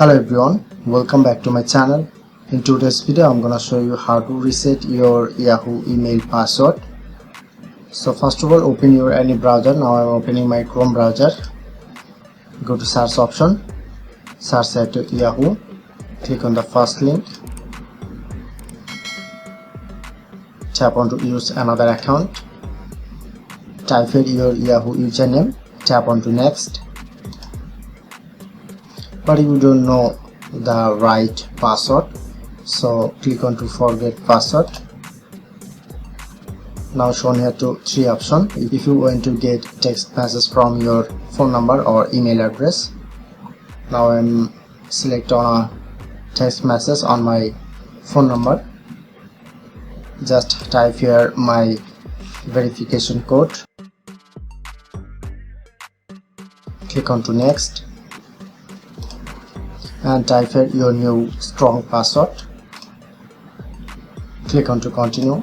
Hello everyone, welcome back to my channel. In today's video I'm gonna show you how to reset your Yahoo email password. So first of all, open your any browser. Now I'm opening my Chrome browser. Go to search option, search at Yahoo, click on the first link, tap on to use another account, type in your Yahoo username, tap on to next. But if you don't know the right password, so click on to forget password. Now shown here to three options. If you want to get text message from your phone number or email address, now I'm select on a text message on my phone number. Just type here my verification code, click on to next, and type here your new strong password. Click on to continue.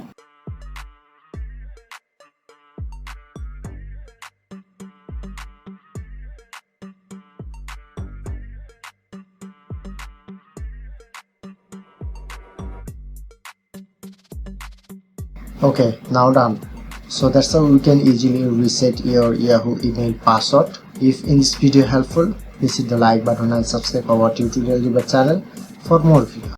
Okay, now done. So that's how you can easily reset your Yahoo email password. If in this video helpful, please hit the like button and subscribe our tutorial channel for more videos.